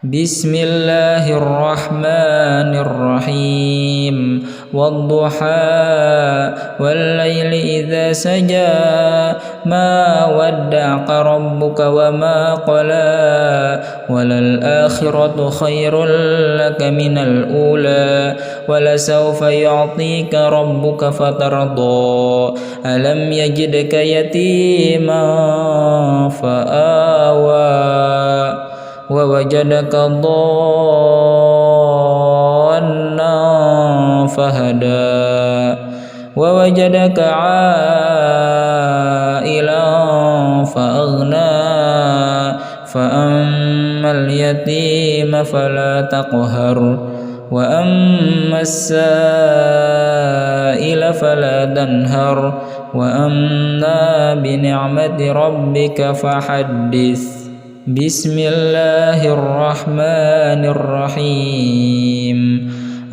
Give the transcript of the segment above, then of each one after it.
بسم الله الرحمن الرحيم والضحى والليل إذا سجى ما ودعك ربك وما قلى وللآخرة خير لك من الأولى ولسوف يعطيك ربك فترضى ألم يجدك يتيما فآوى ووجدك ضالا فهدى ووجدك عائلا فأغنى فأما اليتيم فلا تقهر وأما السائل فلا تنهر وأما بنعمة ربك فحدث بسم الله الرحمن الرحيم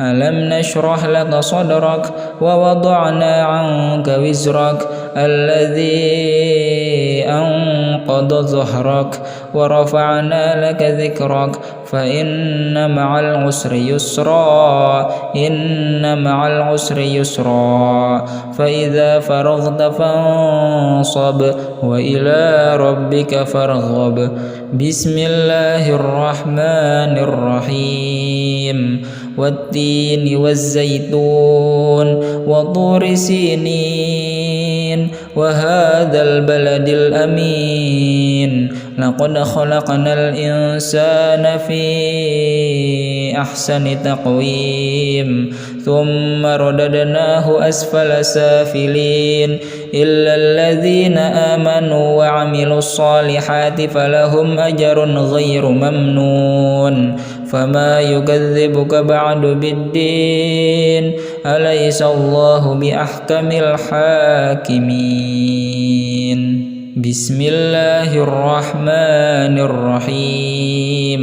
ألم نشرح لك صدرك ووضعنا عنك وزرك الذي أنقض ظهرك ورفعنا لك ذكرك فإن مع العسر يسرا إن مع العسر يسرا فإذا فرغت فانصب وإلى ربك فارغب بسم الله الرحمن الرحيم والتين والزيتون وطور سينين وهذا البلد الأمين لقد خلقنا الإنسان في أحسن تقويم ثم رددناه أسفل سافلين إلا الذين آمنوا وعملوا الصالحات فلهم أجر غير ممنون فما يكذبك بعد بالدين أليس الله بأحكم الحاكمين بسم الله الرحمن الرحيم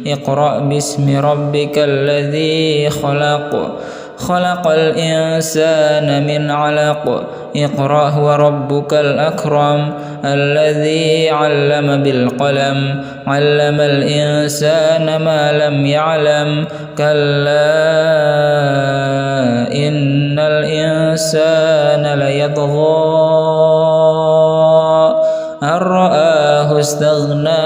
اقرأ باسم ربك الذي خلق خلق الإنسان من علق اقرأ وربك الأكرم الذي علم بالقلم علم الإنسان ما لم يعلم كلا إن الإنسان ليطغى أن رآه استغنى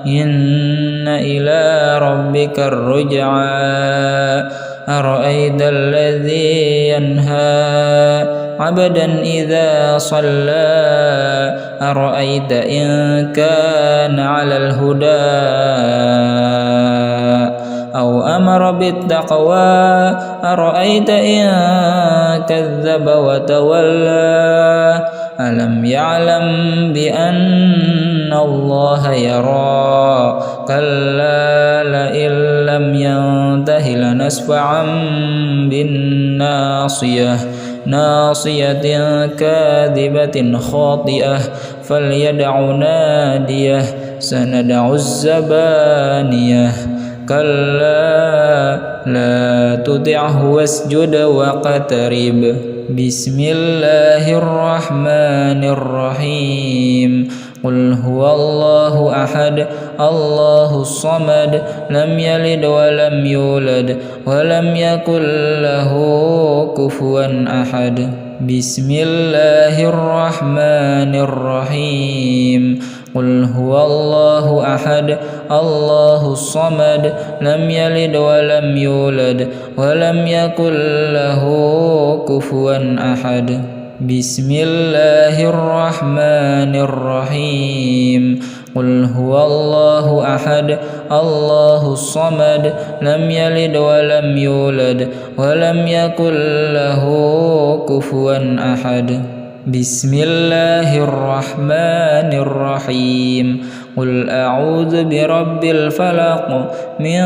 إن إلى ربك الرجعى أرأيت الذي ينهى عبدا إذا صلى أرأيت إن كان على الهدى أو أمر بالتقوى أرأيت إن كذب وتولى ألم يعلم بأن الله يرى كلا لئن لم ينته لنسفعا بالناصية ناصية كاذبة خاطئة فليدع ناديه سندع الزبانية كلا لا تطعه واسجد واقترب بسم الله الرحمن الرحيم قل هو الله أحد الله الصمد لم يلد ولم يولد ولم يكن له كفوا أحد بسم الله الرحمن الرحيم قل هو الله أحد الله الصمد لم يلد ولم يولد ولم يكن له كفوا أحد بسم الله الرحمن الرحيم قل هو الله أحد الله الصمد لم يلد ولم يولد ولم يكن له كفوا أحد بسم الله الرحمن الرحيم قل أعوذ برب الفلق من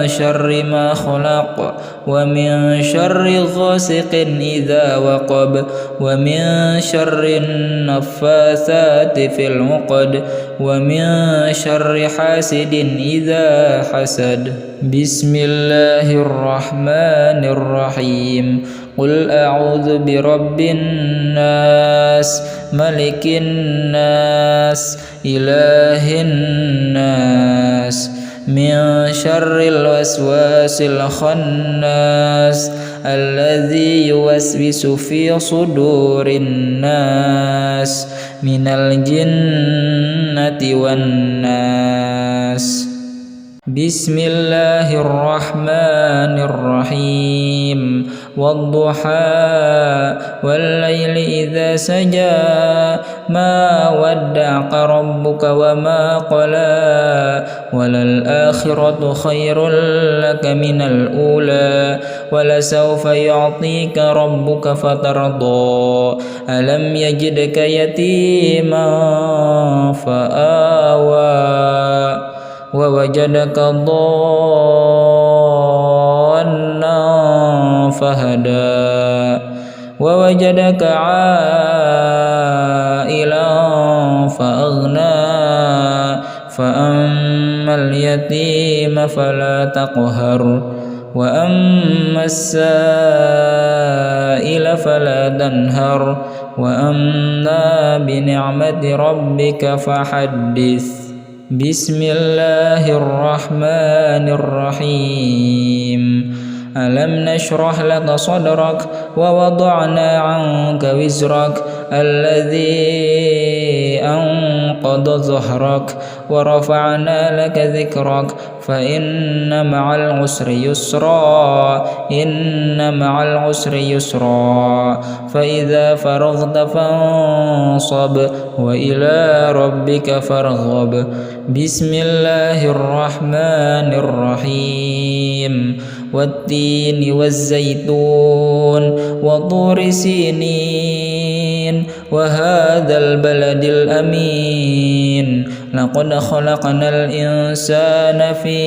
شر ما خلق ومن شر غاسق إذا وقب ومن شر النفاثات في العقد ومن شر حاسد إذا حسد بسم الله الرحمن الرحيم قل أعوذ برب الناس ملك الناس إله الناس من شر الوسواس الخناس الذي يوسوس في صدور الناس من الجنة والناس. بسم الله الرحمن الرحيم. والضحى والليل إذا سجى ما ودعك ربك وما قلى وللآخرة خير لك من الأولى ولسوف يعطيك ربك فترضى ألم يجدك يتيما فآوى ووجدك ضالا فهدى ووجدك عائلا فأغنى فأما اليتيم فلا تقهر وأما السائل فلا تنهر وأما بنعمة ربك فحدث. بسم الله الرحمن الرحيم. ألم نشرح لك صدرك ووضعنا عنك وزرك الذي أنقض ظهرك ورفعنا لك ذكرك فإن مع العسر يسرا إن مع العسر يسرا فإذا فرغت فانصب وإلى ربك فارغب. بسم الله الرحمن الرحيم. والتين والزيتون وطور سينين وهذا البلد الأمين لقد خلقنا الإنسان في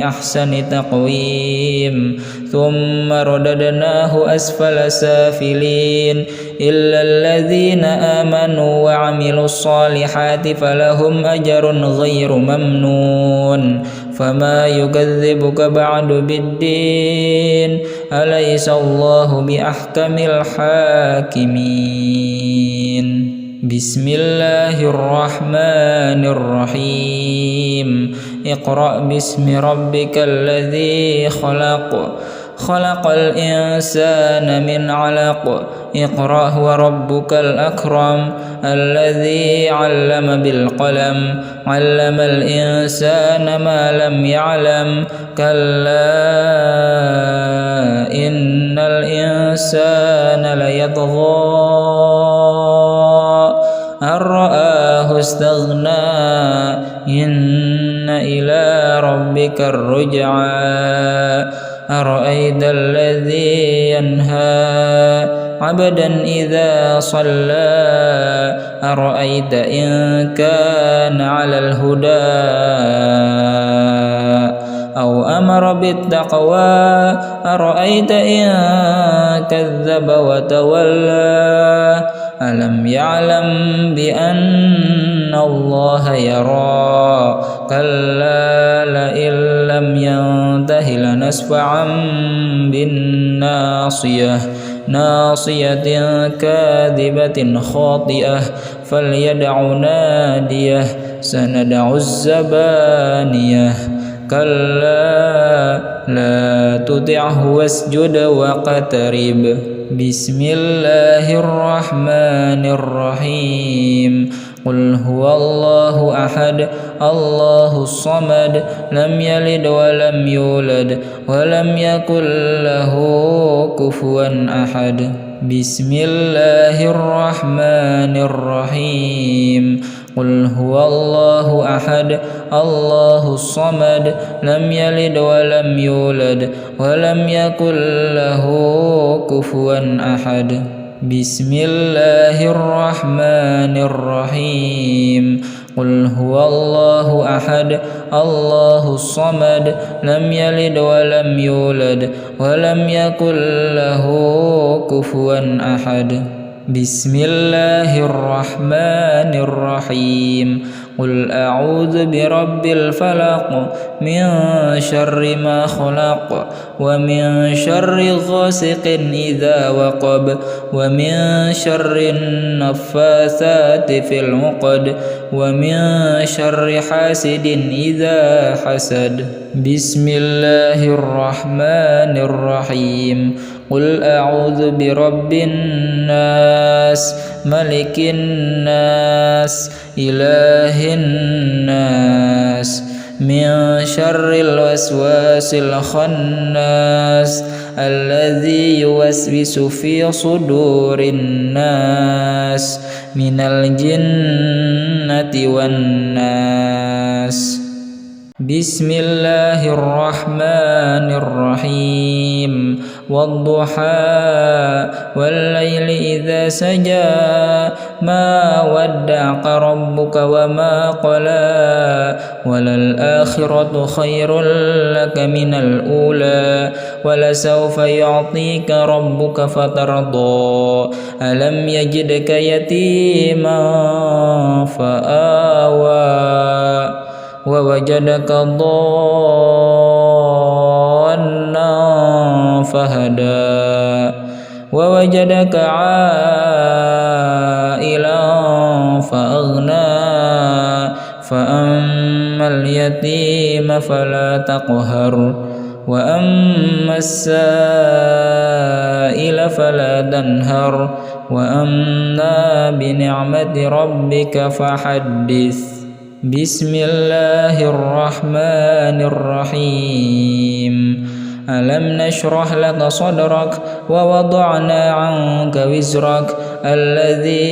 أحسن تقويم ثم رددناه أسفل سافلين إلا الذين آمنوا وعملوا الصالحات فلهم أجر غير ممنون. فما يكذبك بعد بالدين أليس الله بأحكم الحاكمين. بسم الله الرحمن الرحيم. اقرأ باسم ربك الذي خلق خلق الإنسان من علق اقرأ وربك الأكرم الذي علم بالقلم علم الإنسان ما لم يعلم كلا إن الإنسان ليطغى أن رآه استغنى إن إلى ربك الرجعى أرأيت الذي ينهى عبدا إذا صلى أرأيت إن كان على الهدى أو أمر بالتقوى أرأيت إن كذب وتولى ألم يعلم بأن الله يرى كلا لئن لم ينته لنسفعا بالناصية ناصية كاذبة خاطئة فليدع ناديه سندع الزبانية كلا لا تطعه واسجد واقترب. بسم الله الرحمن الرحيم. قل هو الله أحد الله الصمد لم يلد ولم يولد ولم يكن له كفوا أحد. بسم الله الرحمن الرحيم. قل هو الله أحد الله الصمد لم يلد ولم يولد ولم يكن له كفوا أحد. بسم الله الرحمن الرحيم. قل هو الله أحد الله الصمد لم يلد ولم يولد ولم يكن له كفوا أحد. بسم الله الرحمن الرحيم. قل أعوذ برب الفلق من شر ما خلق ومن شر غاسق إذا وقب ومن شر النفاثات في العقد ومن شر حاسد إذا حسد بسم الله الرحمن الرحيم قل أعوذ برب الناس ملك الناس إله الناس من شر الوسواس الخناس الذي يوسوس في صدور الناس من الجنة والناس بسم الله الرحمن الرحيم والضحى والليل إذا سجى ما ودعك ربك وما قلى وللآخرة خير لك من الأولى ولسوف يعطيك ربك فترضى ألم يجدك يتيما فآوى ووجدك ضالا فهدى ووجدك عائلا فأغنى فأما اليتيم فلا تقهر وأما السائل فلا تنهر وأما بنعمة ربك فحدث بسم الله الرحمن الرحيم ألم نشرح لك صدرك ووضعنا عنك وزرك الذي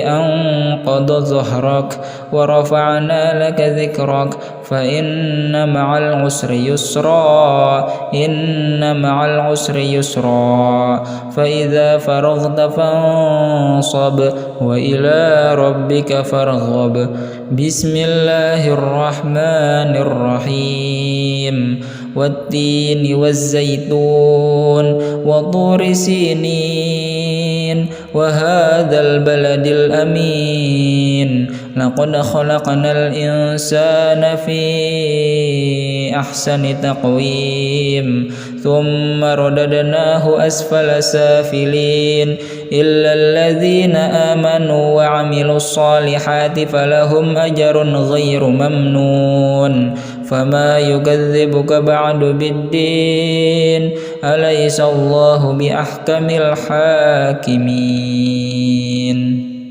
أنقض ظهرك ورفعنا لك ذكرك فإن مع العسر يسرا إن مع العسر يسرا فإذا فرغت فانصب وإلى ربك فارغب بسم الله الرحمن الرحيم والتين والزيتون وطور سينين وهذا البلد الأمين لقد خلقنا الإنسان في أحسن تقويم ثم رددناه أسفل سافلين إلا الذين آمنوا وعملوا الصالحات فلهم أجر غير ممنون فما يكذبك بعد بالدين أليس الله بأحكم الحاكمين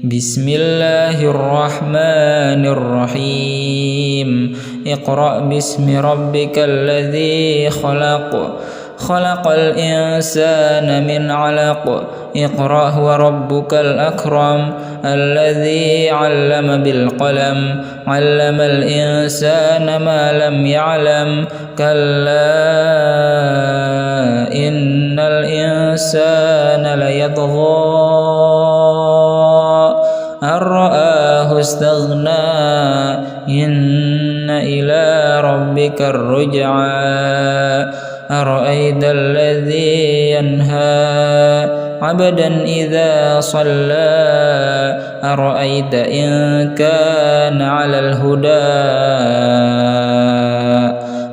بسم الله الرحمن الرحيم اقرأ باسم ربك الذي خلق خلق الإنسان من علق اقرأ وربك الأكرم الذي علم بالقلم علم الإنسان ما لم يعلم كلا إن الإنسان ليطغى أن رآه استغنى إن إلى ربك الرجعى أرأيت الذي ينهى عبدا إذا صلى أرأيت إن كان على الهدى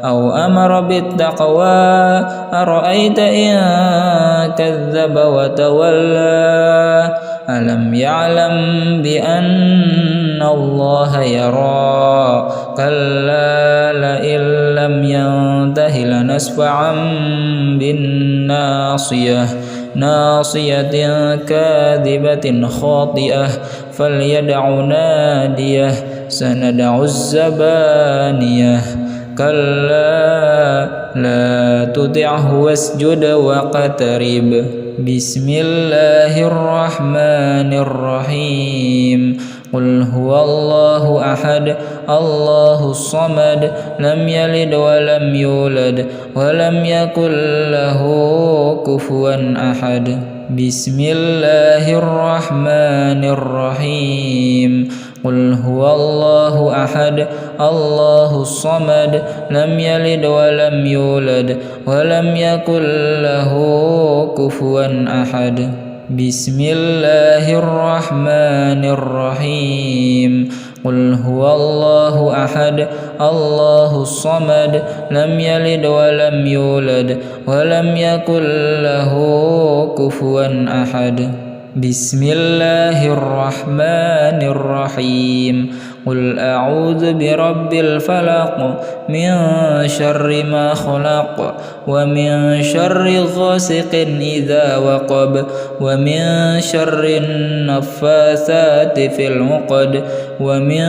أو أمر بالتقوى أرأيت إن كذب وتولى ألم يعلم بأن الله يرى كلا لئن لم ينته لنسفعا بالناصية ناصية كاذبة خاطئة فليدع ناديه سندع الزبانية كلا لا تطعه واسجد واقترب بسم الله الرحمن الرحيم قل هو الله أحد الله الصمد لم يلد ولم يولد ولم يكن له كفوا أحد بسم الله الرحمن الرحيم قل هو الله أحد الله الصمد لم يلد ولم يولد ولم يكن له كفوا أحد بسم الله الرحمن الرحيم قل هو الله أحد الله الصمد لم يلد ولم يولد ولم يكن له كفوا أحد بسم الله الرحمن الرحيم قل أعوذ برب الفلق من شر ما خلق ومن شر غاسق إذا وقب ومن شر النفاثات في العقد ومن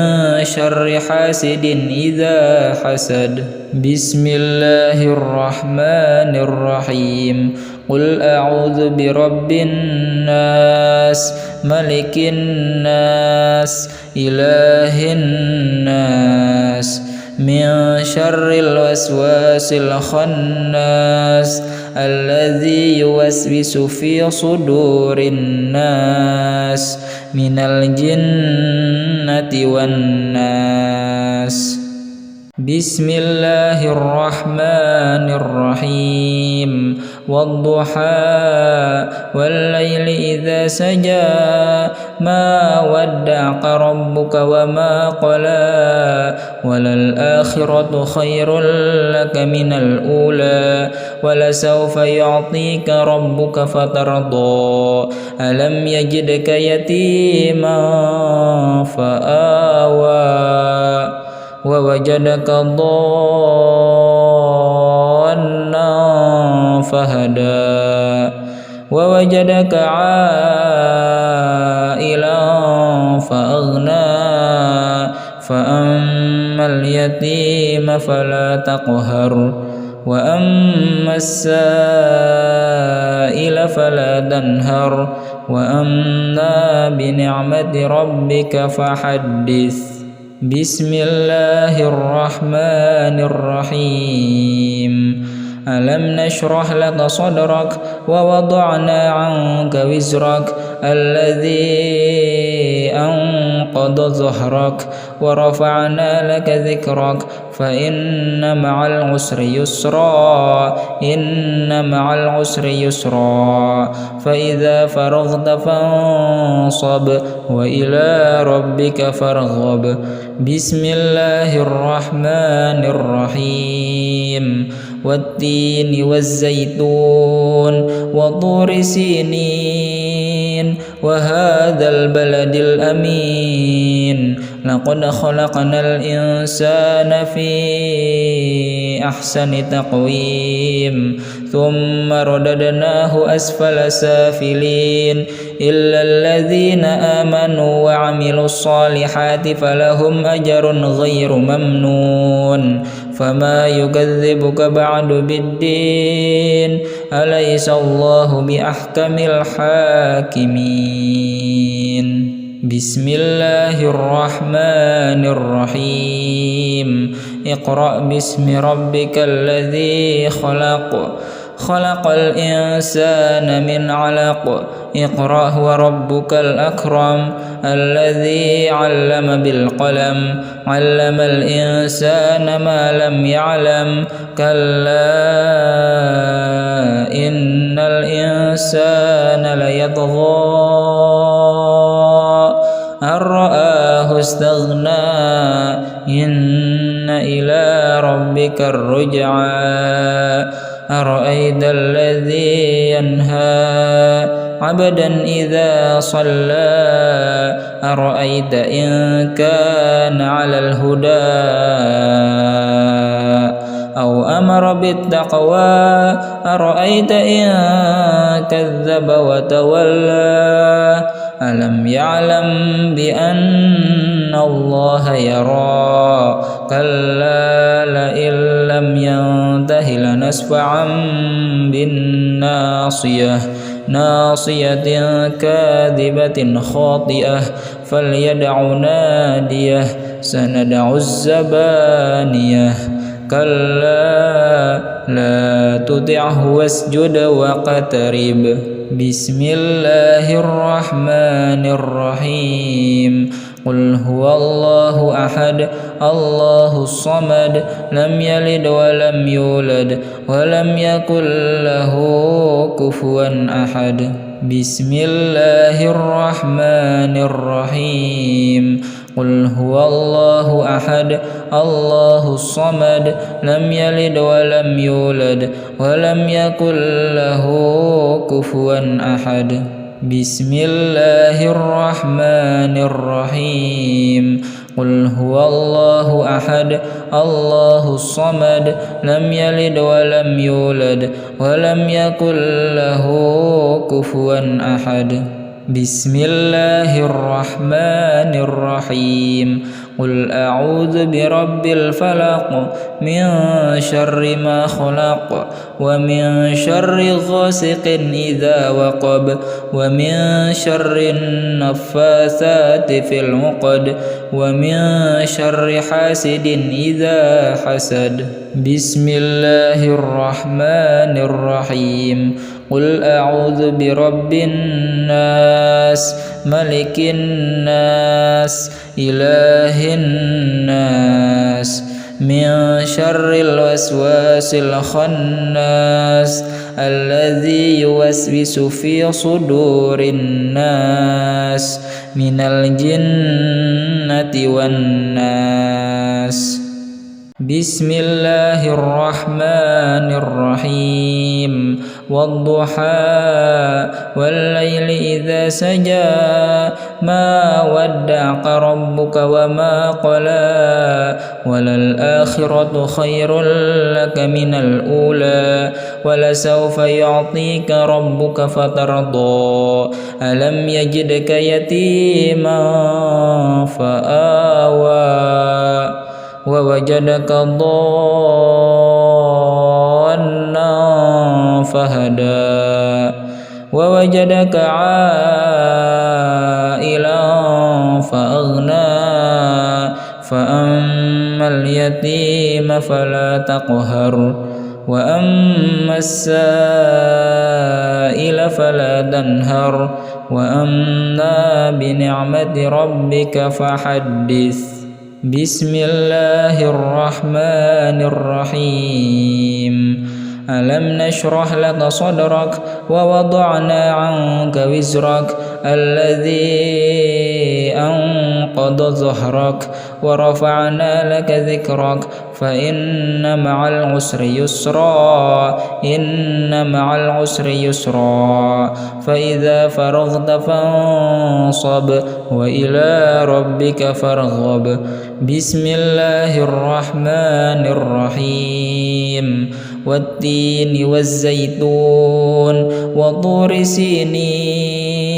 شر حاسد إذا حسد بسم الله الرحمن الرحيم قل أعوذ برب الناس ملك الناس إله الناس من شر الوسواس الخناس الذي يوسوس في صدور الناس من الجنة والناس بسم الله الرحمن الرحيم والضحى والليل إذا سجى ما ودعك ربك وما قلى وللآخرة خير لك من الأولى ولسوف يعطيك ربك فترضى ألم يجدك يتيما فآوى ووجدك ضالا فهدى ووجدك عائلا فأغنى فأما اليتيم فلا تقهر وأما السائل فلا تنهر وأما بنعمة ربك فحدث بسم الله الرحمن الرحيم ألم نشرح لك صدرك ووضعنا عنك وزرك الذي أنقض ظهرك ورفعنا لك ذكرك فإن مع العسر يسرا إن مع العسر يسرا فإذا فرغت فانصب وإلى ربك فارغب بسم الله الرحمن الرحيم والتين والزيتون وطور سينين وهذا البلد الأمين لقد خلقنا الإنسان في أحسن تقويم ثم رددناه أسفل سافلين إلا الذين آمنوا وعملوا الصالحات فلهم أجر غير ممنون فما يكذبك بعد بالدين أليس الله بأحكم الحاكمين بسم الله الرحمن الرحيم اقرأ باسم ربك الذي خلق خلق الإنسان من علق اقرأ وربك الأكرم الذي علم بالقلم علم الإنسان ما لم يعلم كلا إن الإنسان ليطغى أن رآه استغنى إن إلى ربك الرجعى أرأيت الذي ينهى عبدا إذا صلى أرأيت إن كان على الهدى أو أمر بالتقوى أرأيت إن كذب وتولى ألم يعلم بأن الله يرى كلا لئن لم ينته لنسفعا بالناصية ناصية كاذبة خاطئة فليدع ناديه سندع الزبانية كلا لا تطعه واسجد واقترب بسم الله الرحمن الرحيم قل هو الله أحد الله الصمد لم يلد ولم يولد ولم يكن له كفوا أحد بسم الله الرحمن الرحيم قل هو الله أحد الله الصمد لم يلد ولم يولد ولم يكن له كفوا أحد بسم الله الرحمن الرحيم قل هو الله أحد الله الصمد لم يلد ولم يولد ولم يكن له كفوا أحد بسم الله الرحمن الرحيم قل أعوذ برب الفلق من شر ما خلق ومن شر غاسق إذا وقب ومن شر النفاثات في العقد ومن شر حاسد إذا حسد بسم الله الرحمن الرحيم قل أعوذ برب الناس ملك الناس إله الناس من شر الوسواس الخناس الذي يوسوس في صدور الناس من الجنة والناس بسم الله الرحمن الرحيم والضحى والليل إذا سجى ما ودعك ربك وما قلى وللآخرة خير لك من الأولى ولسوف يعطيك ربك فترضى ألم يجدك يتيما فآوى ووجدك ضالا فهدى ووجدك عائلا فأغنى فأما اليتيم فلا تقهر وأما السائل فلا تنهر وأما بنعمة ربك فحدث بسم الله الرحمن الرحيم ألم نشرح لك صدرك ووضعنا عنك وزرك الذي أنقض ظهرك ورفعنا لك ذكرك فإن مع العسر يسرا إن مع العسر يسرا فإذا فرغت فانصب وإلى ربك فارغب بسم الله الرحمن الرحيم والتين والزيتون وطور سينين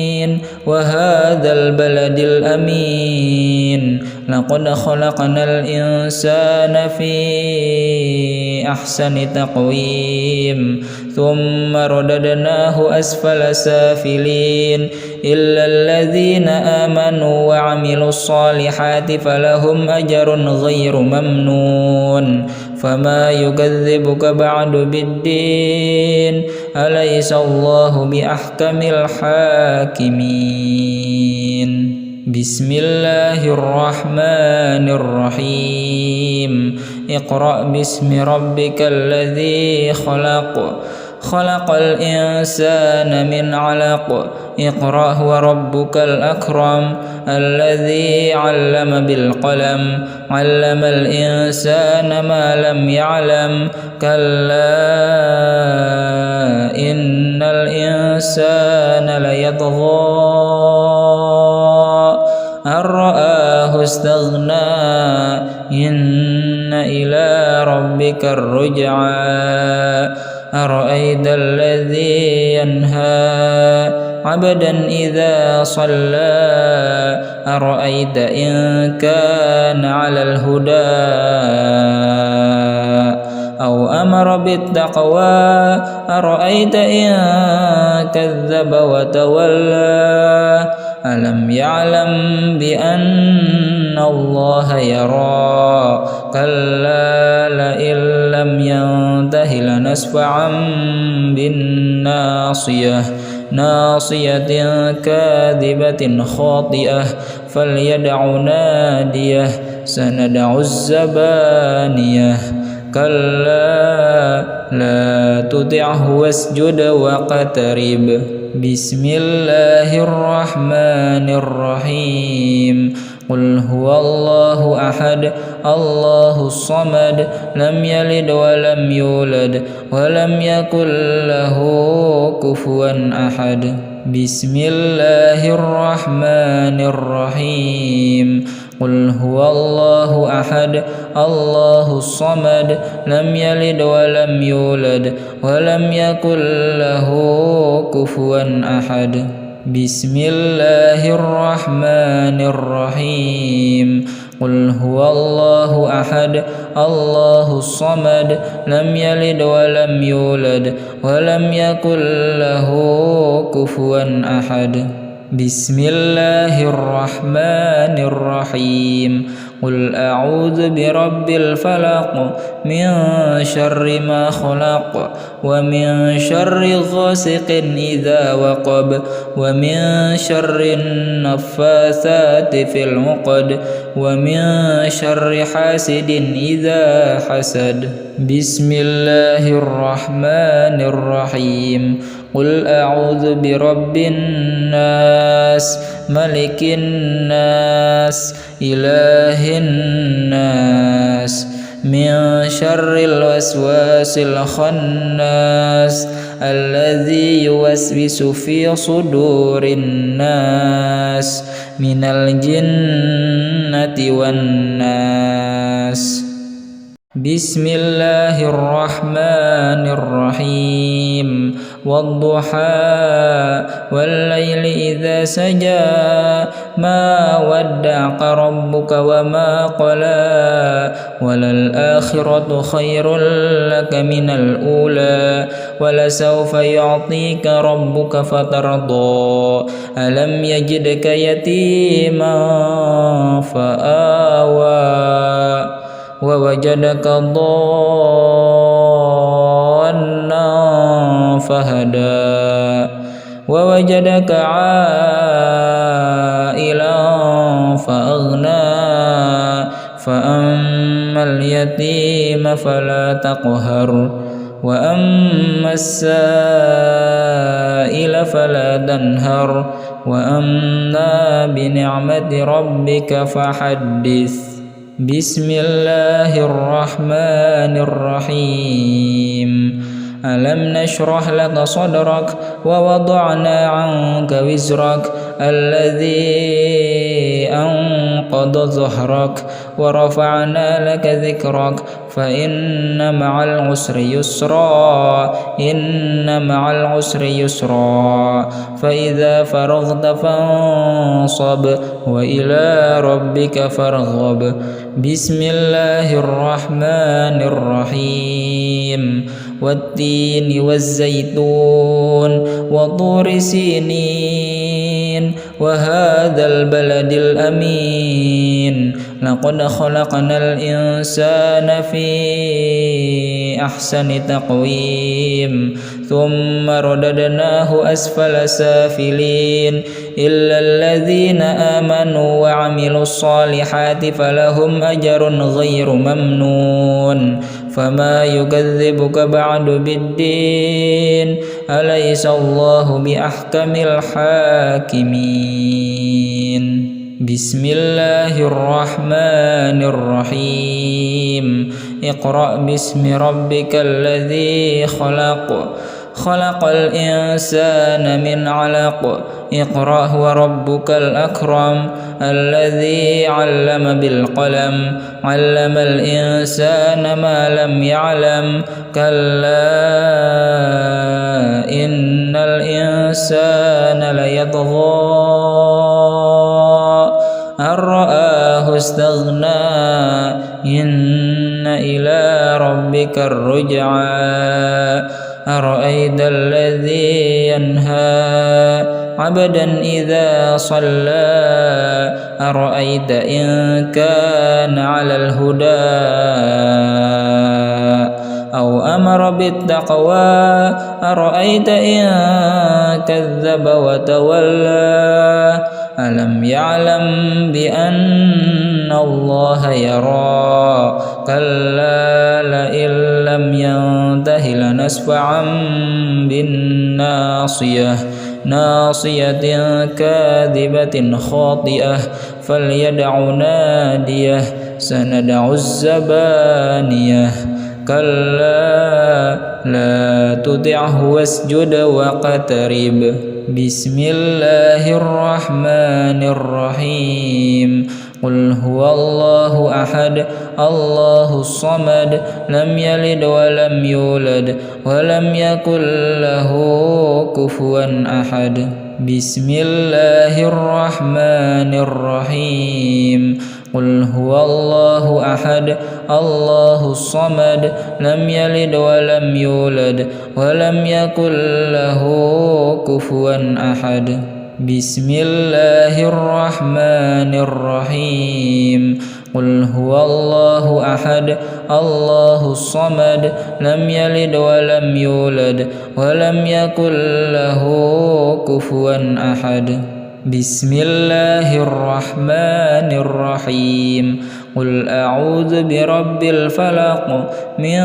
وهذا البلد الأمين لقد خلقنا الإنسان في أحسن تقويم ثم رددناه أسفل سافلين إلا الذين آمنوا وعملوا الصالحات فلهم أجر غير ممنون فما يكذبك بعد بالدين أليس الله بأحكم الحاكمين بسم الله الرحمن الرحيم اقرأ باسم ربك الذي خلق خلق الإنسان من علق اقرأ وربك الأكرم الذي علم بالقلم علم الإنسان ما لم يعلم كلا إن الإنسان ليطغى أن رآه استغنى إن إلى ربك الرجعى أرأيت الذي ينهى عبدا إذا صلى أرأيت إن كان على الهدى أو أمر بالتقوى أرأيت إن كذب وتولى ألم يعلم بأن الله يرى كلا لئن لم ينته لنسفعا بالناصية ناصية كاذبة خاطئة فليدع ناديه سندع الزبانية كلا لا تطعه واسجد واقترب بسم الله الرحمن الرحيم قل هو الله أحد الله الصمد لم يلد ولم يولد ولم يكن له كفوا أحد بسم الله الرحمن الرحيم قل هو الله أحد الله الصمد لم يلد ولم يولد ولم يكن له كفوا أحد بسم الله الرحمن الرحيم قل هو الله أحد الله الصمد لم يلد ولم يولد ولم يكن له كفوا أحد بسم الله الرحمن الرحيم قل أعوذ برب الفلق من شر ما خلق ومن شر غاسق إذا وقب ومن شر النفاثات في العقد ومن شر حاسد إذا حسد بسم الله الرحمن الرحيم قل أعوذ برب الناس ملك الناس إله الناس من شر الوسواس الخناس الذي يوسوس في صدور الناس من الجنة والناس بسم الله الرحمن الرحيم والضحى والليل إذا سجى ما ودعك ربك وما قلى وللآخرة خير لك من الأولى ولسوف يعطيك ربك فترضى ألم يجدك يتيما فآوى ووجدك ضالا فهدى ووجدك عائلا فأغنى فأما اليتيم فلا تقهر وأما السائل فلا تنهر وأما بنعمة ربك فحدث بسم الله الرحمن الرحيم ألم نشرح لك صدرك ووضعنا عنك وزرك الذي أنقض ظهرك ورفعنا لك ذكرك فإن مع العسر يسرا إن مع العسر يسرا فإذا فرغت فانصب وإلى ربك فارغب بسم الله الرحمن الرحيم والتين والزيتون وطور سينين وهذا البلد الأمين لقد خلقنا الإنسان في أحسن تقويم ثم رددناه أسفل سافلين إلا الذين آمنوا وعملوا الصالحات فلهم أجر غير ممنون فما يكذبك بعد بالدين أليس الله بأحكم الحاكمين بسم الله الرحمن الرحيم اقرأ باسم ربك الذي خلق خلق الإنسان من علق اقرأ وربك الأكرم الذي علم بالقلم علم الإنسان ما لم يعلم كلا إن الإنسان ليطغى أن رآه استغنى إن إلى ربك الرجعى أرأيت الذي ينهى عبدا إذا صلى أرأيت إن كان على الهدى أو أمر بالتقوى أرأيت إن كذب وتولى ألم يعلم بأن الله يرى كلا لئن لم ينته لنسفعا بالناصية ناصية كاذبة خاطئة فليدع ناديه سندع الزبانية كلا لا تطعه واسجد واقترب بسم الله الرحمن الرحيم قل هو الله أحد الله الصمد لم يلد ولم يولد ولم يكن له كفوا أحد بسم الله الرحمن الرحيم قل هو الله أحد الله الصمد لم يلد ولم يولد ولم يكن له كفوا أحد بسم الله الرحمن الرحيم قل هو الله أحد الله الصمد لم يلد ولم يولد ولم يكن له كفوا أحد بسم الله الرحمن الرحيم قل أعوذ برب الفلق من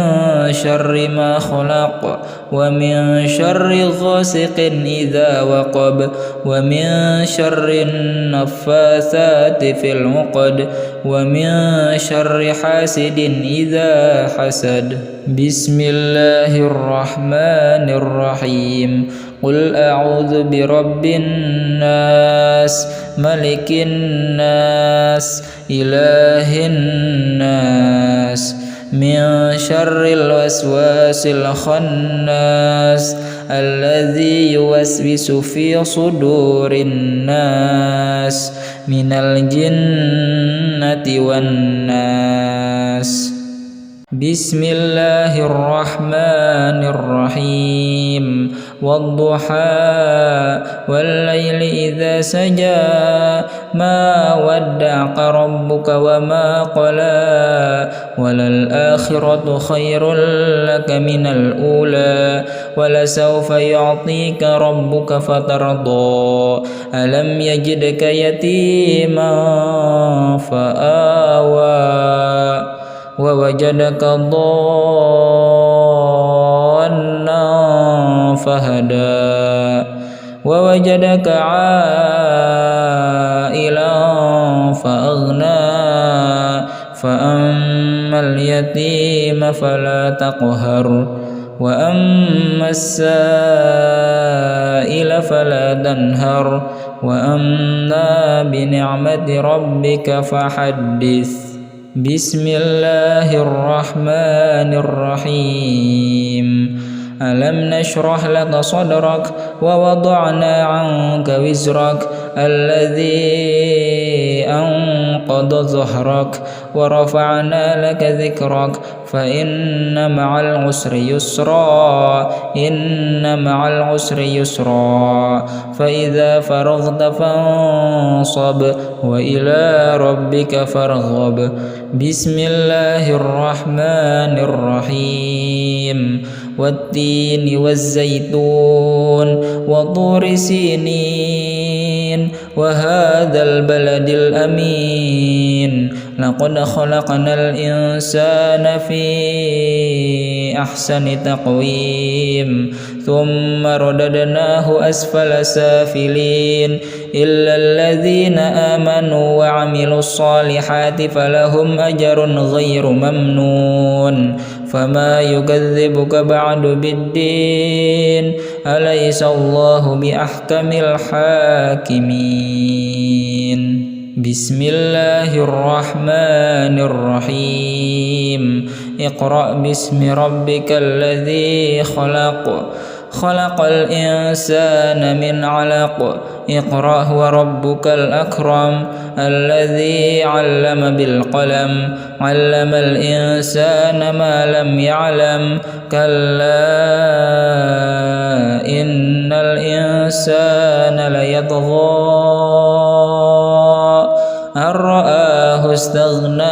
شر ما خلق ومن شر غاسق إذا وقب ومن شر النفاثات في العقد ومن شر حاسد إذا حسد بسم الله الرحمن الرحيم قل أعوذ برب الناس ملك الناس إله الناس من شر الوسواس الخناس الذي يوسوس في صدور الناس من الجنة والناس بسم الله الرحمن الرحيم والضحى والليل إذا سجى ما ودعك ربك وما قلى وللآخرة خير لك من الأولى ولسوف يعطيك ربك فترضى ألم يجدك يتيما فآوى ووجدك ضالا فهدى ووجدك عائلا فأغنى فأما اليتيم فلا تقهر وأما السائل فلا تنهر وأما بنعمة ربك فحدث بسم الله الرحمن الرحيم ألم نشرح لك صدرك ووضعنا عنك وزرك الذي أنقض ظهرك ورفعنا لك ذكرك فإن مع العسر يسرا إن مع العسر يسرا فإذا فرغت فانصب وإلى ربك فارغب بسم الله الرحمن الرحيم والتين والزيتون وطور سينين وهذا البلد الأمين لقد خلقنا الإنسان في أحسن تقويم ثم رددناه أسفل سافلين إلا الذين آمنوا وعملوا الصالحات فلهم أجر غير ممنون فما يكذبك بعد بالدين أليس الله بأحكم الحاكمين بسم الله الرحمن الرحيم اقرأ باسم ربك الذي خلق خلق الإنسان من علق اقرأ وربك الأكرم الذي علم بالقلم علم الإنسان ما لم يعلم كلا إن الإنسان ليطغى أن رآه استغنى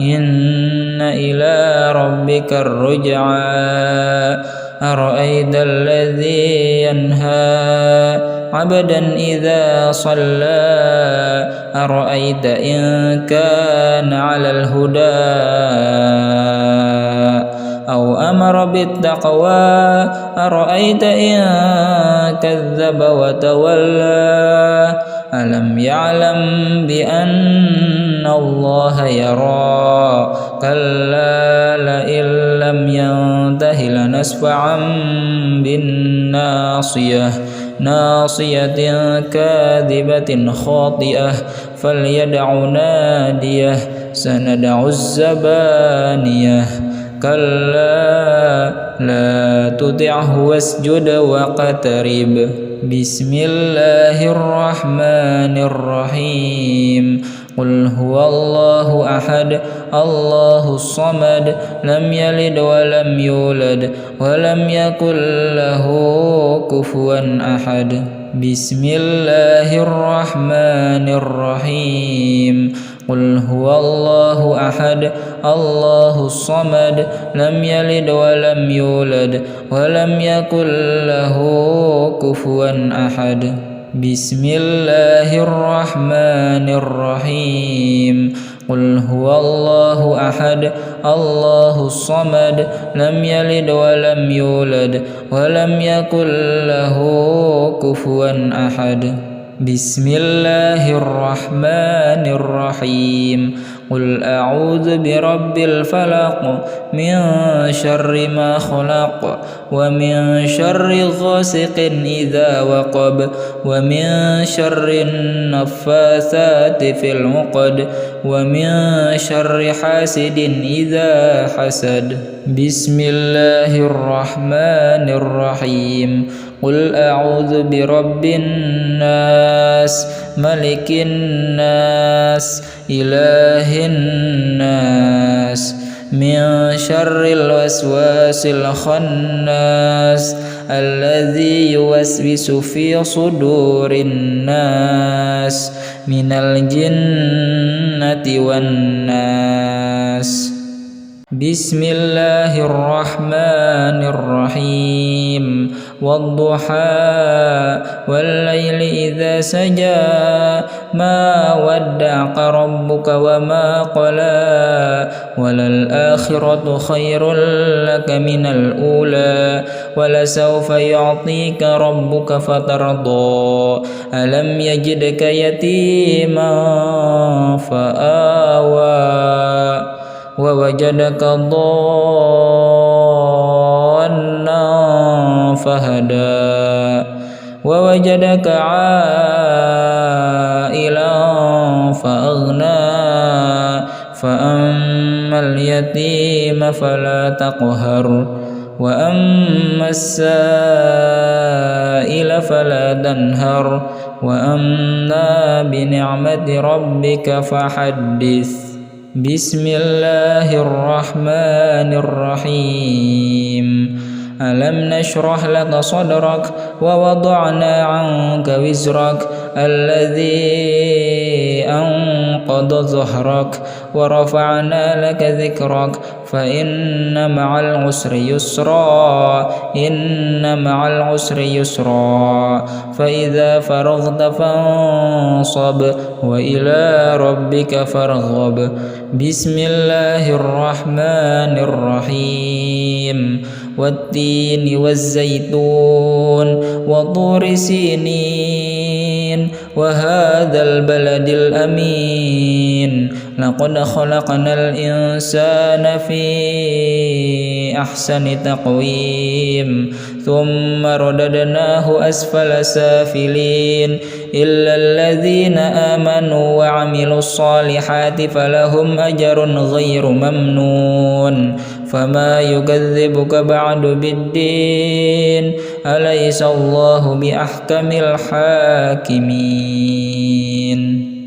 إن إلى ربك الرجعى أرأيت الذي ينهى عبدا إذا صلى أرأيت إن كان على الهدى أو أمر بالتقوى أرأيت إن كذب وتولى ألم يعلم بأن الله يرى كلا لئن لم ينته لنسفعا بالناصية ناصية كاذبة خاطئة فليدع ناديه سندع الزبانية كلا لا تطعه واسجد واقترب بسم الله الرحمن الرحيم قل هو الله أحد الله الصمد لم يلد ولم يولد ولم يكن له كفوا أحد بسم الله الرحمن الرحيم قل هو الله أحد الله الصمد لم يلد ولم يولد ولم يكن له كفوا أحد بسم الله الرحمن الرحيم قل هو الله أحد الله الصمد لم يلد ولم يولد ولم يكن له كفوا أحد بسم الله الرحمن الرحيم قل أعوذ برب الفلق من شر ما خلق ومن شر غاسق إذا وقب ومن شر النفاثات في العقد ومن شر حاسد إذا حسد بسم الله الرحمن الرحيم قل أعوذ برب الناس ملك الناس إله الناس من شر الوسواس الخناس الذي يوسوس في صدور الناس من الجنة والناس بسم الله الرحمن الرحيم والضحى والليل إذا سجى ما ودعك ربك وما قلى وللآخرة خير لك من الأولى ولسوف يعطيك ربك فترضى ألم يجدك يتيما فآوى ووجدك ضالا فهدى ووجدك عائلا فأغنى فأما اليتيم فلا تقهر وأما السائل فلا تنهر وأما بنعمة ربك فحدث بسم الله الرحمن الرحيم ألم نشرح لك صدرك ووضعنا عنك وزرك الذي أنقض ظهرك ورفعنا لك ذكرك فإن مع العسر يسرا إن مع العسر يسرا فإذا فرغت فانصب وإلى ربك فارغب بسم الله الرحمن الرحيم والتين والزيتون وطور سينين وهذا البلد الأمين لقد خلقنا الإنسان في أحسن تقويم ثم رددناه أسفل سافلين إلا الذين آمنوا وعملوا الصالحات فلهم أجر غير ممنون فما يكذبك بعد بالدين أليس الله بأحكم الحاكمين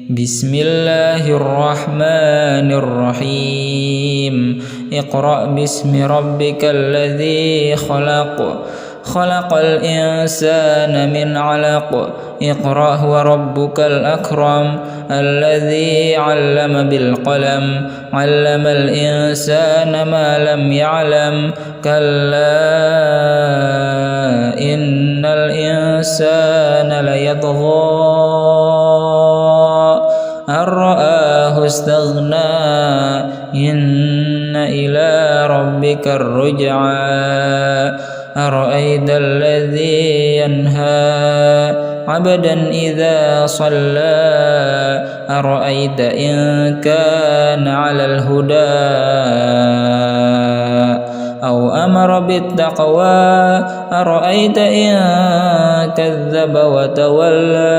بسم الله الرحمن الرحيم اقرأ باسم ربك الذي خلق خلق الإنسان من علق اقرأ وربك الأكرم الذي علم بالقلم علم الإنسان ما لم يعلم كلا إن الإنسان ليطغى أن رآه استغنى إن إلى ربك الرجعى أرأيت الذي ينهى عبدا إذا صلى أرأيت إن كان على الهدى أو أمر بالتقوى أرأيت إن كذب وتولى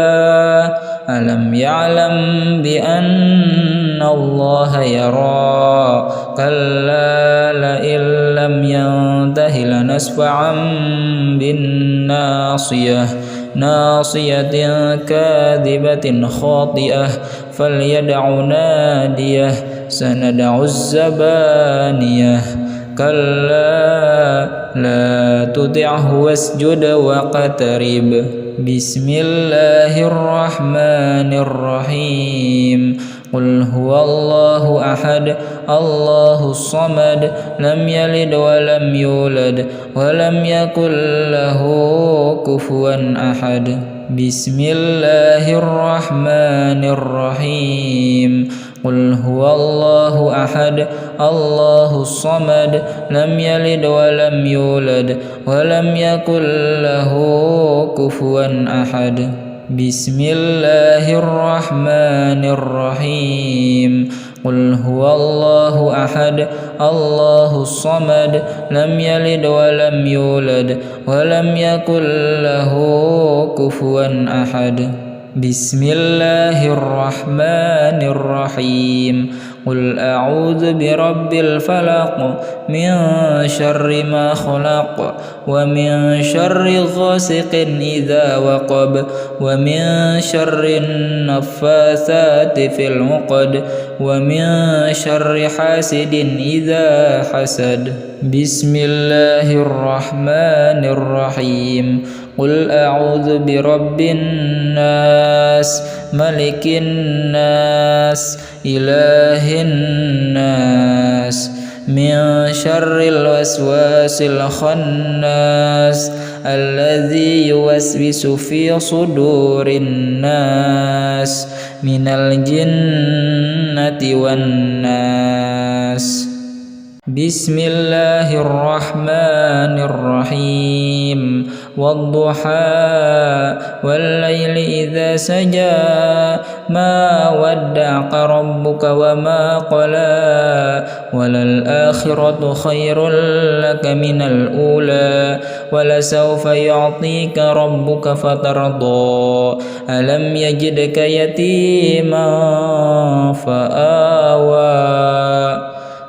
ألم يعلم بأن الله يرى كلا لئن لم ينته لنسفعا بالناصية ناصية كاذبة خاطئة فليدع ناديه سندع الزبانية كلا لا تطعه واسجد واقترب بسم الله الرحمن الرحيم قل هو الله أحد الله الصمد لم يلد ولم يولد ولم يكن له كفوا أحد بسم الله الرحمن الرحيم قل هو الله أحد الله الصمد لم يلد ولم يولد ولم يكن له كفوا أحد بسم الله الرحمن الرحيم قل هو الله أحد الله الصمد لم يلد ولم يولد ولم يكن له كفوا أحد بسم الله الرحمن الرحيم قل أعوذ برب الفلق من شر ما خلق ومن شر غاسق إذا وقب ومن شر النفاثات في العقد ومن شر حاسد إذا حسد بسم الله الرحمن الرحيم قل أعوذ برب الناس ملك الناس إله الناس من شر الوسواس الخناس الذي يوسوس في صدور الناس من الجنة والناس بسم الله الرحمن الرحيم والضحى والليل إذا سجى ما ودعك ربك وما قلى وللآخرة خير لك من الأولى ولسوف يعطيك ربك فترضى ألم يجدك يتيما فآوى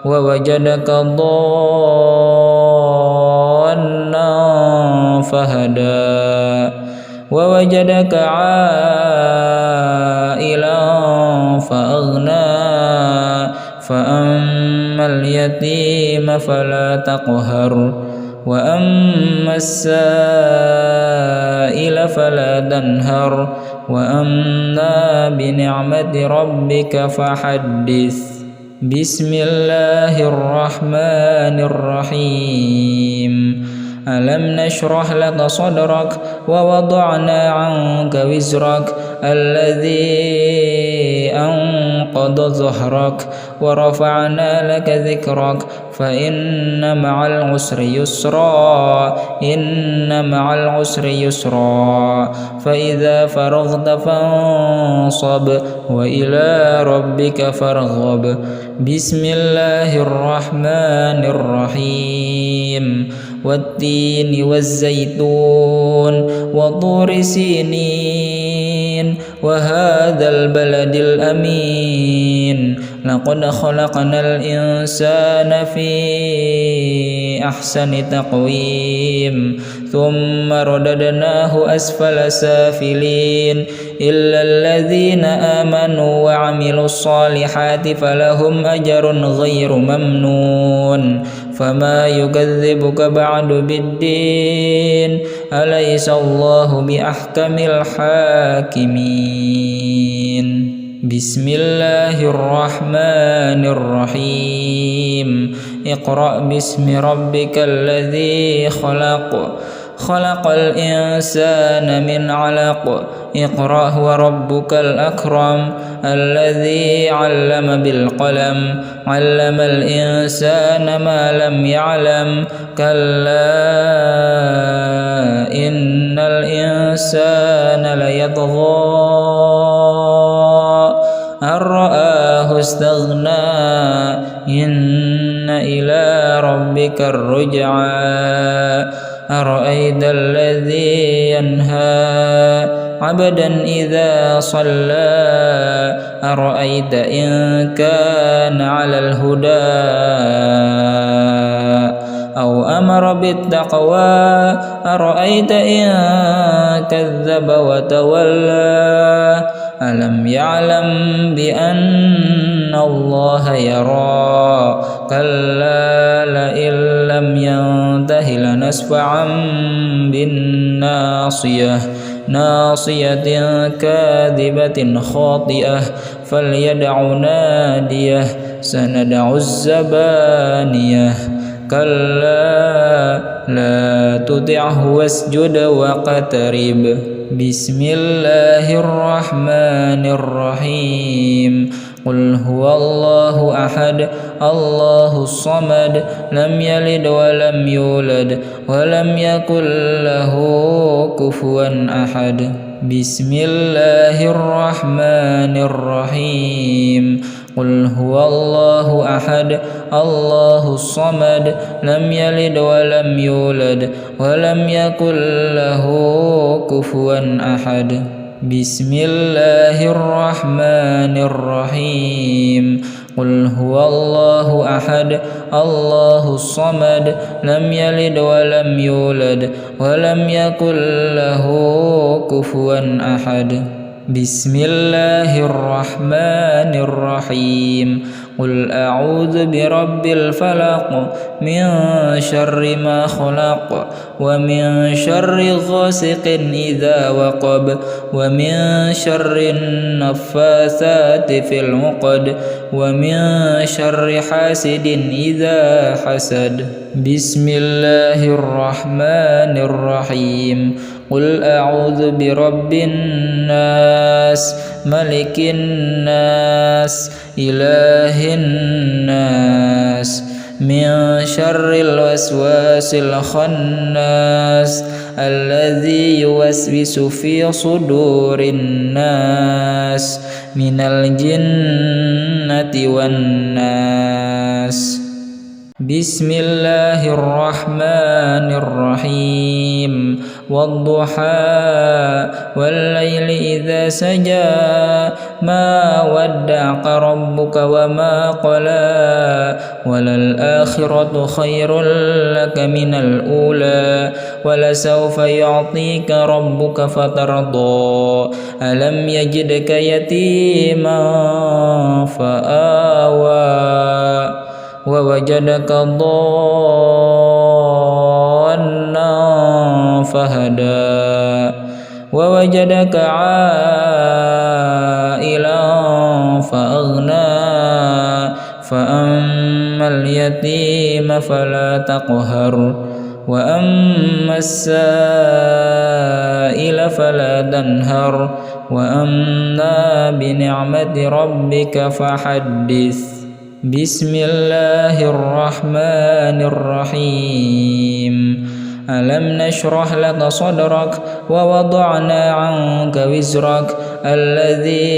ووجدك ضالا فهدى ووجدك عائلا فأغنى فأما اليتيم فلا تقهر وأما السائل فلا تنهر وأما بنعمة ربك فحدث بسم الله الرحمن الرحيم ألم نشرح لك صدرك ووضعنا عنك وزرك الذي أنقض ظهرك ورفعنا لك ذكرك فإن مع العسر يسرا إن مع العسر يسرا فإذا فرغت فانصب وإلى ربك فارغب بسم الله الرحمن الرحيم والتين والزيتون وطور سينين وهذا البلد الأمين لقد خلقنا الإنسان في أحسن تقويم ثم رددناه أسفل سافلين إلا الذين آمنوا وعملوا الصالحات فلهم أجر غير ممنون فما يكذبك بعد بالدين أليس الله بأحكم الحاكمين بسم الله الرحمن الرحيم اقرأ باسم ربك الذي خلق خلق الإنسان من علق اقرأ وربك الأكرم الذي علم بالقلم علم الإنسان ما لم يعلم كلا إن الإنسان الإنسان ليطغى أن رآه استغنى إن إلى ربك الرجعى أرأيت الذي ينهى عبدا إذا صلى أرأيت إن كان على الهدى أو أمر بالتقوى أرأيت إن كذب وتولى ألم يعلم بأن الله يرى كلا لئن لم ينته لنسفعا بالناصية ناصية كاذبة خاطئة فليدع ناديه سندع الزبانية كلا لا تطعه واسجد واقترب بسم الله الرحمن الرحيم قل هو الله أحد الله الصمد لم يلد ولم يولد ولم يكن له كفوا أحد بسم الله الرحمن الرحيم قل هو الله أحد الله الصمد لم يلد ولم يولد ولم يكن له كفوا أحد بسم الله الرحمن الرحيم قل هو الله أحد الله الصمد لم يلد ولم يولد ولم يكن له كفوا أحد بسم الله الرحمن الرحيم قل أعوذ برب الفلق من شر ما خلق ومن شر غاسق إذا وقب ومن شر النفاثات في العقد ومن شر حاسد إذا حسد بسم الله الرحمن الرحيم قل أعوذ برب الناس ملك الناس إله الناس من شر الوسواس الخناس الذي يوسوس في صدور الناس من الجنة والناس بسم الله الرحمن الرحيم والضحى والليل إذا سجى ما ودعك ربك وما قلى وللآخرة خير لك من الأولى ولسوف يعطيك ربك فترضى ألم يجدك يتيما فآوى ووجدك ضالا فهدى ووجدك عائلا فأغنى فأما اليتيم فلا تقهر وأما السائل فلا تنهر وأما بنعمة ربك فحدث بسم الله الرحمن الرحيم ألم نشرح لك صدرك ووضعنا عنك وزرك الذي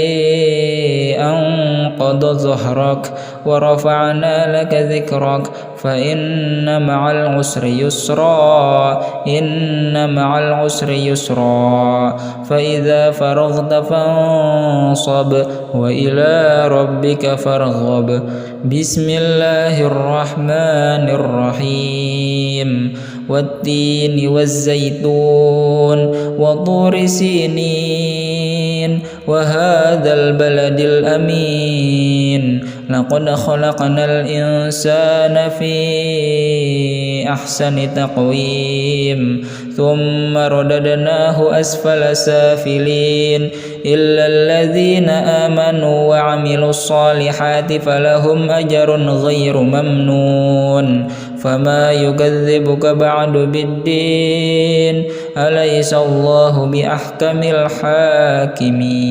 أنقض ظهرك ورفعنا لك ذكرك فإن مع العسر يسرا إن مع العسر يسرا فإذا فرغت فانصب وإلى ربك فارغب بسم الله الرحمن الرحيم والتين والزيتون وطور سينين وهذا البلد الأمين لقد خلقنا الإنسان في أحسن تقويم ثم رددناه أسفل سافلين إلا الذين آمنوا وعملوا الصالحات فلهم أجر غير ممنون فما يكذبك بعد بالدين أليس الله بأحكم الحاكمين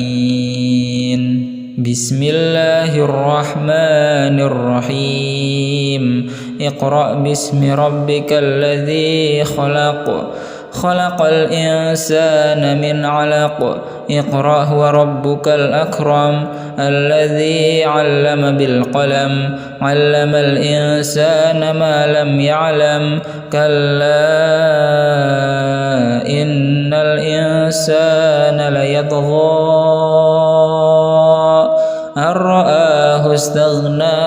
بسم الله الرحمن الرحيم اقرأ باسم ربك الذي خلق خلق الإنسان من علق اقرأ وربك الأكرم الذي علم بالقلم علم الإنسان ما لم يعلم كلا إن الإنسان ليطغى أن رآه استغنى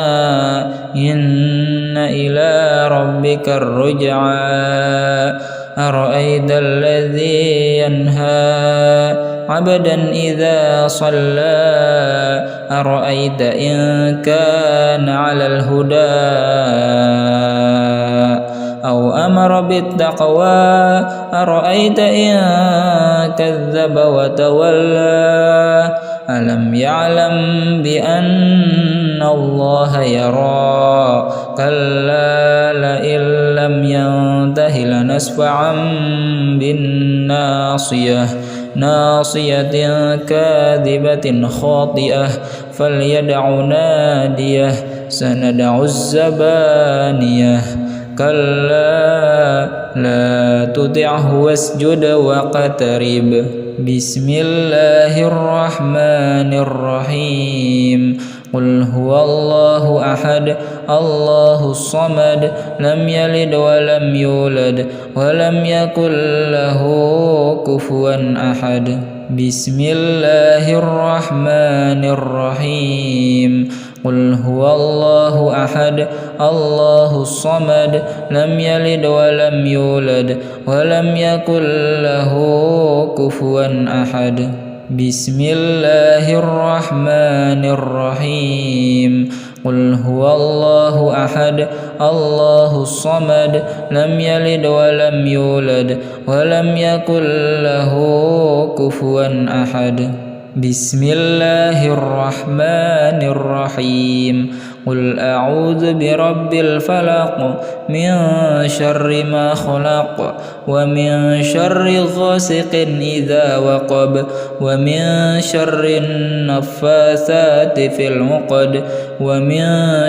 إن إلى ربك الرجعى أرأيت الذي ينهى عبدا إذا صلى أرأيت إن كان على الهدى أو أمر بالتقوى أرأيت إن كذب وتولى ألم يعلم بأن الله يرى كلا لئن لم ينته لنسفعا بالناصية ناصية كاذبة خاطئة فليدع ناديه سندع الزبانية كلا لا تطعه واسجد واقترب بسم الله الرحمن الرحيم قل هو الله أحد الله الصمد لم يلد ولم يولد ولم يكن له كفوا أحد بسم الله الرحمن الرحيم قل هو الله أحد الله الصمد لم يلد ولم يولد ولم يكن له كفوا أحد بسم الله الرحمن الرحيم قل هو الله أحد الله الصمد لم يلد ولم يولد ولم يكن له كفوا أحد بسم الله الرحمن الرحيم قل أعوذ برب الفلق من شر ما خلق ومن شر غاسق إذا وقب ومن شر النفاثات في العقد ومن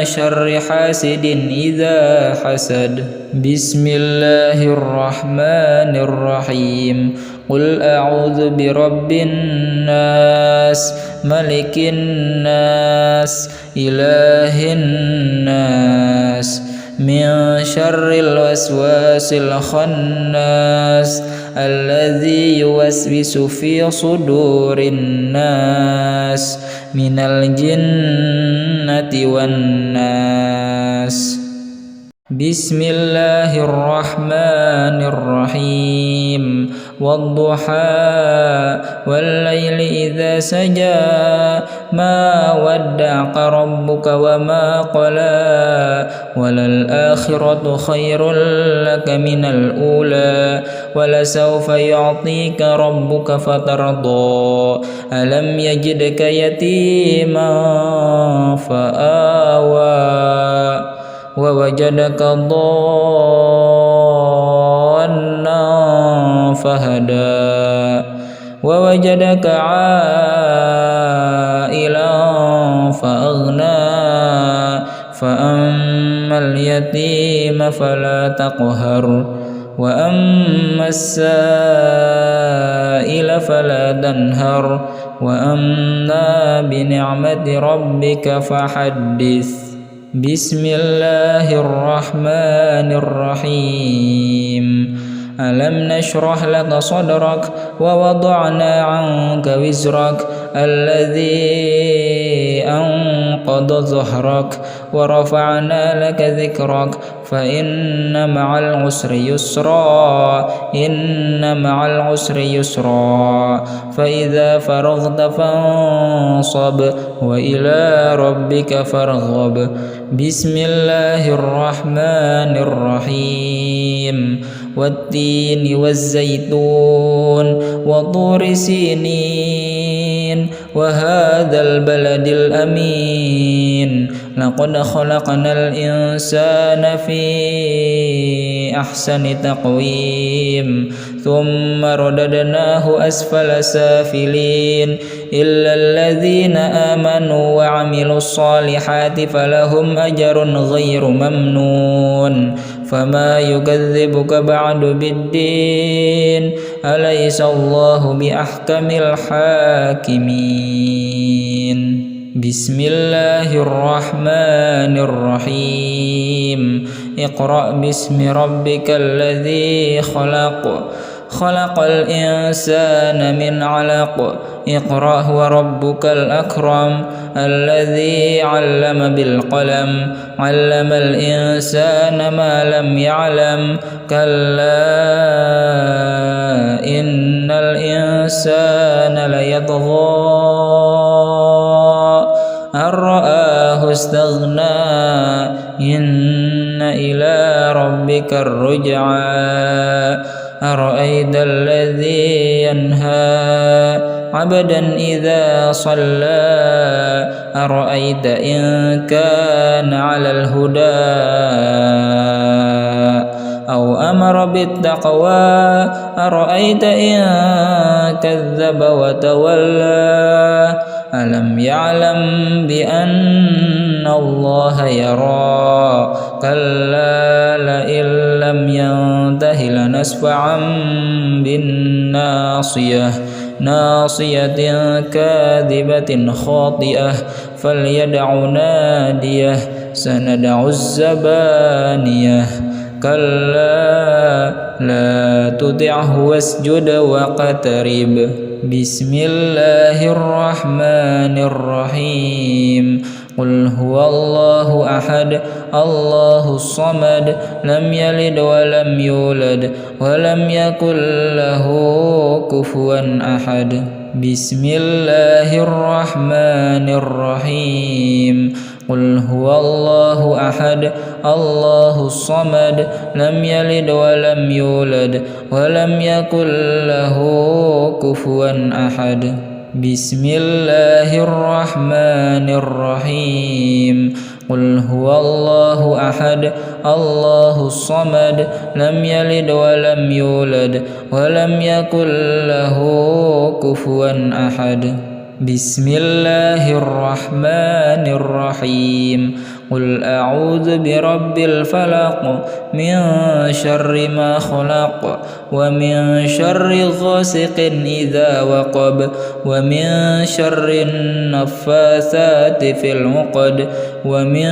شر حاسد إذا حسد بسم الله الرحمن الرحيم قل أعوذ برب الناس ملك الناس إله الناس من شر الوسواس الخناس الذي يوسوس في صدور الناس من الجنة والناس بسم الله الرحمن الرحيم والضحى والليل إذا سجى ما ودعك ربك وما قلى وللآخرة خير لك من الأولى ولسوف يعطيك ربك فترضى ألم يجدك يتيما فآوى ووجدك ضالا فهدى ووجدك عائلا فأغنى فأما اليتيم فلا تقهر وأما السائل فلا تنهر وأما بنعمة ربك فحدث بسم الله الرحمن الرحيم ألم نشرح لك صدرك ووضعنا عنك وزرك الذي أنقض ظهرك ورفعنا لك ذكرك فإن مع العسر يسرا إن مع العسر يسرا فإذا فرغت فانصب وإلى ربك فارغب بسم الله الرحمن الرحيم والتين والزيتون وطور سينين وهذا البلد الأمين لقد خلقنا الإنسان في أحسن تقويم ثم رددناه أسفل سافلين إلا الذين آمنوا وعملوا الصالحات فلهم أجر غير ممنون فما يكذبك بعد بالدين أليس الله بأحكم الحاكمين بسم الله الرحمن الرحيم اقرأ باسم ربك الذي خلق الإنسان من علق اقرأ وربك الأكرم الذي علم بالقلم علم الإنسان ما لم يعلم كلا إن الإنسان ليطغى أن رآه استغنى إن إلى ربك الرجعى أرأيت الذي ينهى عبدا إذا صلى أرأيت إن كان على الهدى أو أمر بالتقوى أرأيت إن كذب وتولى ألم يعلم بأن الله يرى كلا لئن لم ينته لنسفعا بالناصية ناصية كاذبة خاطئة فليدع ناديه سندع الزبانية كلا لا تطعه واسجد واقترب بسم الله الرحمن الرحيم قل هو الله أحد الله الصمد لم يلد ولم يولد ولم يكن له كفوا أحد بسم الله الرحمن الرحيم قل هو الله أحد الله الصمد لم يلد ولم يولد ولم يكن له كفوا أحد بسم الله الرحمن الرحيم قل هو الله أحد الله الصمد لم يلد ولم يولد ولم يكن له كفوا أحد بسم الله الرحمن الرحيم قل أعوذ برب الفلق من شر ما خلق ومن شر غاسق إذا وقب ومن شر النفاثات في العقد ومن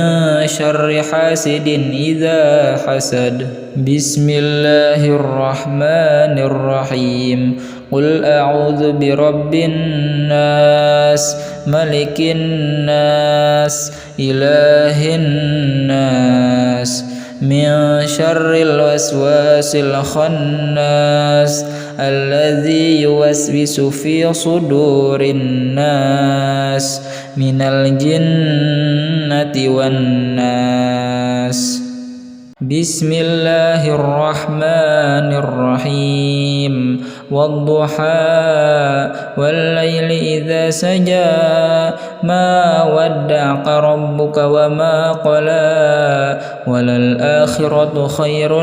شر حاسد إذا حسد بسم الله الرحمن الرحيم قل أعوذ برب الناس ملك الناس إله الناس من شر الوسواس الخناس الذي يوسوس في صدور الناس من الجنة والناس بسم الله الرحمن الرحيم والضحى والليل إذا سجى ما ودعك ربك وما قلى وللآخرة خير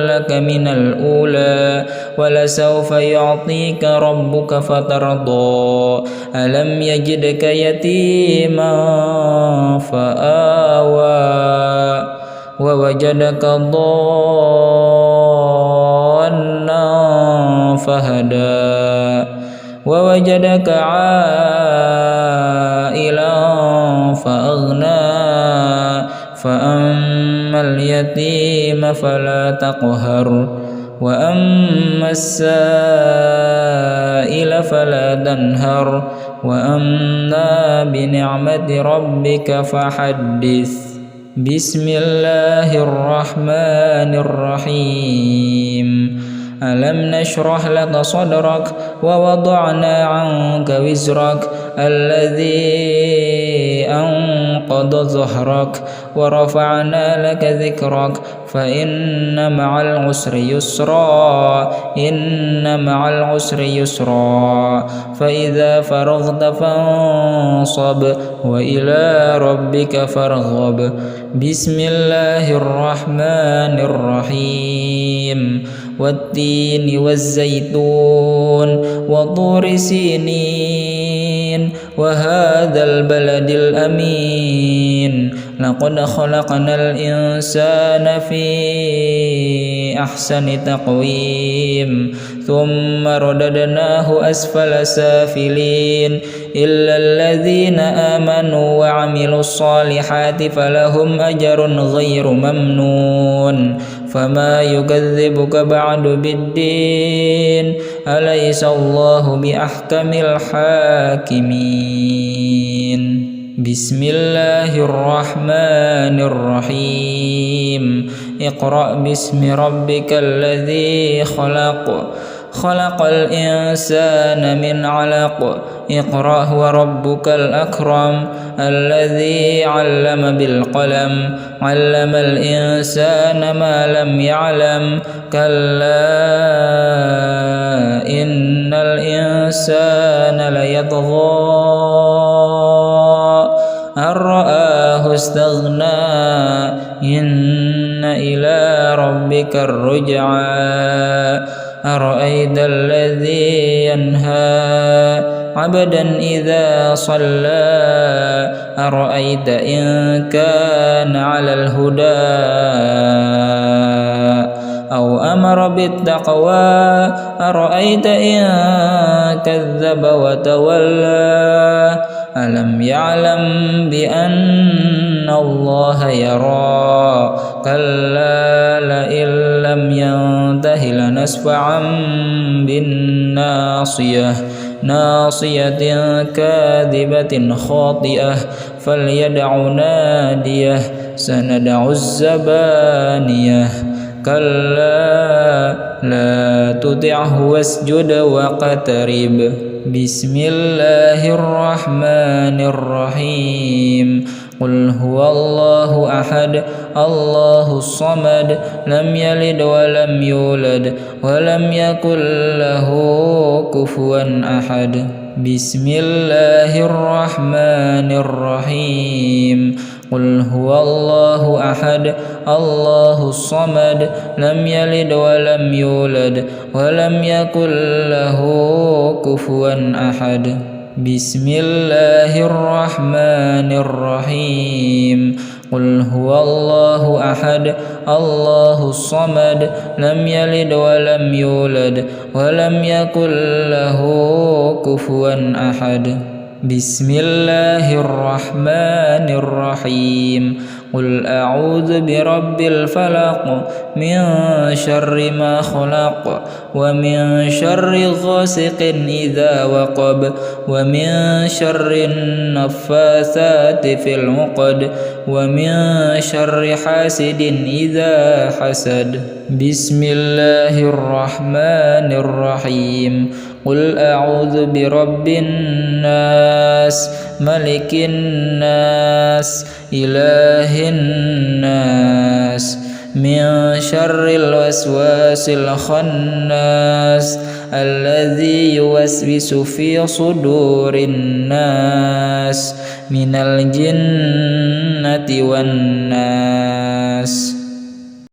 لك من الأولى ولسوف يعطيك ربك فترضى ألم يجدك يتيما فآوى ووجدك ضالا فهدى ووجدك عائلا فأغنى فأما اليتيم فلا تقهر وأما السائل فلا تنهر وأما بنعمة ربك فحدث بسم الله الرحمن الرحيم ألم نشرح لك صدرك ووضعنا عنك وزرك الذي أنقض ظهرك ورفعنا لك ذكرك فإن مع العسر يسرا إن مع العسر يسرا فإذا فرغت فانصب وإلى ربك فارغب بسم الله الرحمن الرحيم والتين والزيتون وطور سينين وهذا البلد الأمين لقد خلقنا الإنسان في أحسن تقويم ثم رددناه أسفل سافلين إلا الذين آمنوا وعملوا الصالحات فلهم أجر غير ممنون فما يكذبك بعد بالدين أليس الله بأحكم الحاكمين بسم الله الرحمن الرحيم اقرأ باسم ربك الذي خلق الإنسان من علق اقرأ وربك الأكرم الذي علم بالقلم علم الإنسان ما لم يعلم كلا إن الإنسان ليطغى أن رآه استغنى إن إلى ربك الرجعى أرأيت الذي ينهى عبدا إذا صلى أرأيت إن كان على الهدى أو أمر بالتقوى أرأيت إن كذب وتولى ألم يعلم بأن الله يرى كلا لئن لم ينته لنسفعا بالناصية ناصية كاذبة خاطئة فليدع ناديه سندع الزبانية كلا لا تطعه واسجد واقترب بسم الله الرحمن الرحيم قل هو الله أحد الله الصمد لم يلد ولم يولد ولم يكن له كفوا أحد بسم الله الرحمن الرحيم قل هو الله أحد الله الصمد لم يلد ولم يولد ولم يكن له كفوا أحد بسم الله الرحمن الرحيم قل هو الله أحد الله الصمد لم يلد ولم يولد ولم يكن له كفوا أحد بسم الله الرحمن الرحيم قل أعوذ برب الفلق من شر ما خلق ومن شر غاسق إذا وقب ومن شر النفاثات في العقد ومن شر حاسد إذا حسد بسم الله الرحمن الرحيم قل أعوذ برب الناس ملك الناس إله الناس من شر الوسواس الخناس الذي يوسوس في صدور الناس من الجنة والناس